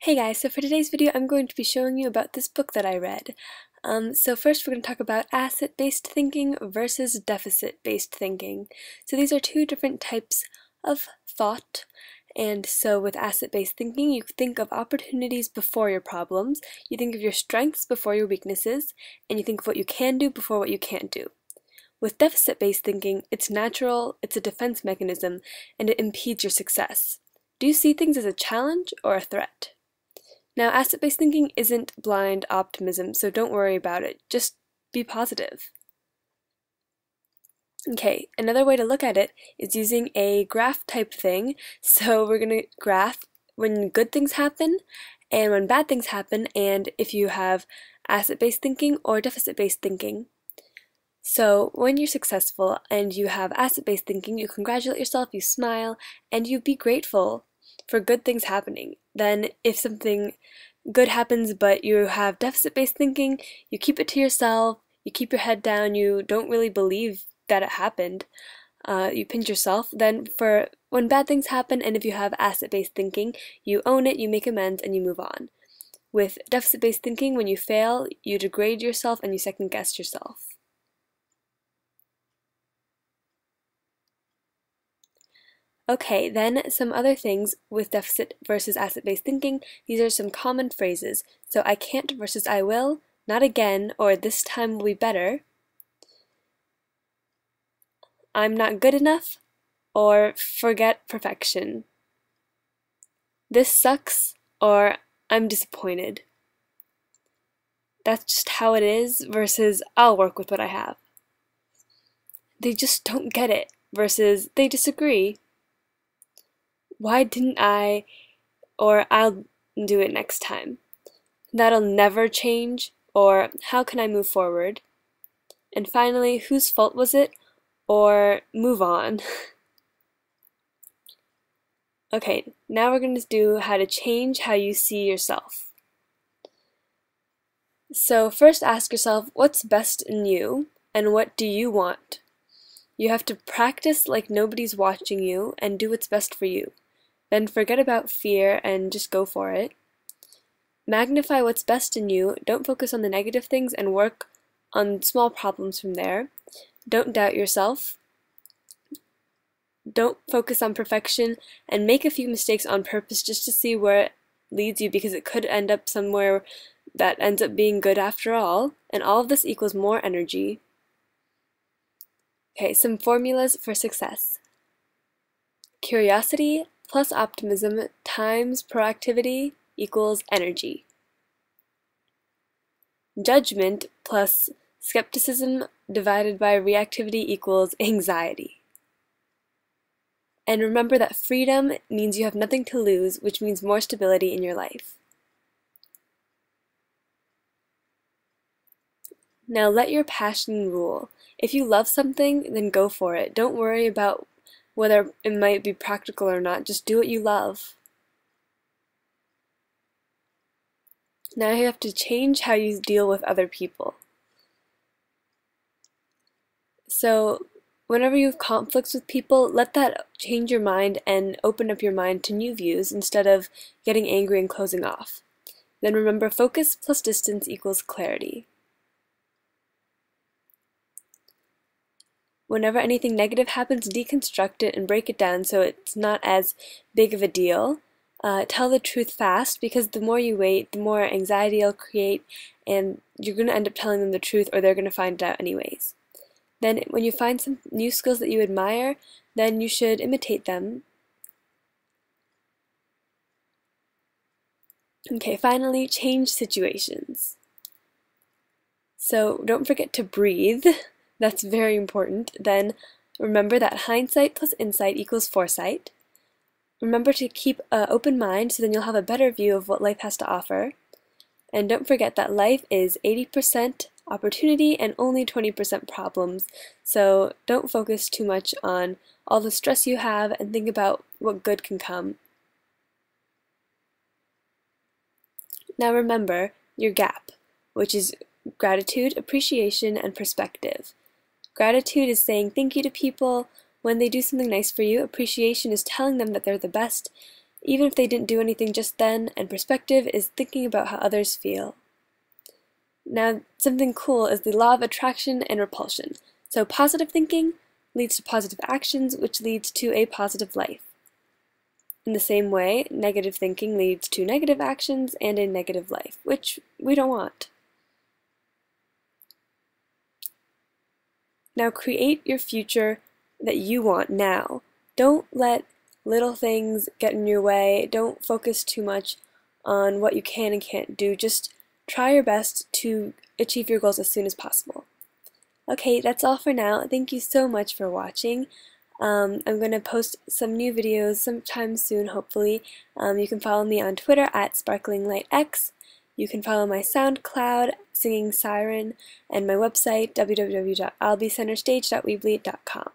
Hey guys, so for today's video I'm going to be showing you about this book that I read. So first we're going to talk about asset-based thinking versus deficit-based thinking. So these are two different types of thought, and so with asset-based thinking you think of opportunities before your problems, you think of your strengths before your weaknesses, and you think of what you can do before what you can't do. With deficit-based thinking, it's natural, it's a defense mechanism, and it impedes your success. Do you see things as a challenge or a threat? Now, asset-based thinking isn't blind optimism, so don't worry about it. Just be positive. Okay, another way to look at it is using a graph type thing. So we're going to graph when good things happen and when bad things happen, and if you have asset-based thinking or deficit-based thinking. So when you're successful and you have asset-based thinking, you congratulate yourself, you smile, and you be grateful for good things happening. Then if something good happens but you have deficit-based thinking, you keep it to yourself, you keep your head down, you don't really believe that it happened, you pinch yourself. Then for when bad things happen and if you have asset-based thinking, you own it, you make amends, and you move on. With deficit-based thinking, when you fail, you degrade yourself and you second-guess yourself. Okay, then some other things with deficit versus asset-based thinking. These are some common phrases. So I can't versus I will, not again, or this time will be better. I'm not good enough, or forget perfection. This sucks, or I'm disappointed. That's just how it is versus I'll work with what I have. They just don't get it versus they disagree. Why didn't I, or I'll do it next time. That'll never change, or how can I move forward? And finally, whose fault was it, or move on. Okay, now we're going to do how to change how you see yourself. So first ask yourself, what's best in you, and what do you want? You have to practice like nobody's watching you and do what's best for you. Then forget about fear and just go for it. Magnify what's best in you, don't focus on the negative things and work on small problems from there. Don't doubt yourself. Don't focus on perfection and make a few mistakes on purpose just to see where it leads you, because it could end up somewhere that ends up being good after all. And all of this equals more energy. Okay, some formulas for success. Curiosity plus optimism times proactivity equals energy. Judgment plus skepticism divided by reactivity equals anxiety. And remember that freedom means you have nothing to lose, which means more stability in your life. Now let your passion rule. If you love something, then go for it. Don't worry about whether it might be practical or not. Just do what you love. Now you have to change how you deal with other people. So whenever you have conflicts with people, let that change your mind and open up your mind to new views instead of getting angry and closing off. Then remember, focus plus distance equals clarity. Whenever anything negative happens, deconstruct it and break it down so it's not as big of a deal. Tell the truth fast, because the more you wait, the more anxiety you'll create, and you're going to end up telling them the truth, or they're going to find it out anyways. Then when you find some new skills that you admire, then you should imitate them. Okay, finally, change situations. So don't forget to breathe. That's very important. Then remember that hindsight plus insight equals foresight. Remember to keep an open mind, so then you'll have a better view of what life has to offer. And don't forget that life is 80% opportunity and only 20% problems. So don't focus too much on all the stress you have and think about what good can come. Now remember your gap, which is gratitude, appreciation, and perspective. Gratitude is saying thank you to people when they do something nice for you. Appreciation is telling them that they're the best even if they didn't do anything just then, and perspective is thinking about how others feel. Now, something cool is the law of attraction and repulsion. So positive thinking leads to positive actions, which leads to a positive life. In the same way, negative thinking leads to negative actions and a negative life, which we don't want. Now create your future that you want now. Don't let little things get in your way. Don't focus too much on what you can and can't do. Just try your best to achieve your goals as soon as possible. Okay, that's all for now. Thank you so much for watching. I'm going to post some new videos sometime soon, hopefully. You can follow me on Twitter at SparklingLightX. You can follow my SoundCloud, Singing Siren, and my website, www.illbecenterstage.weebly.com.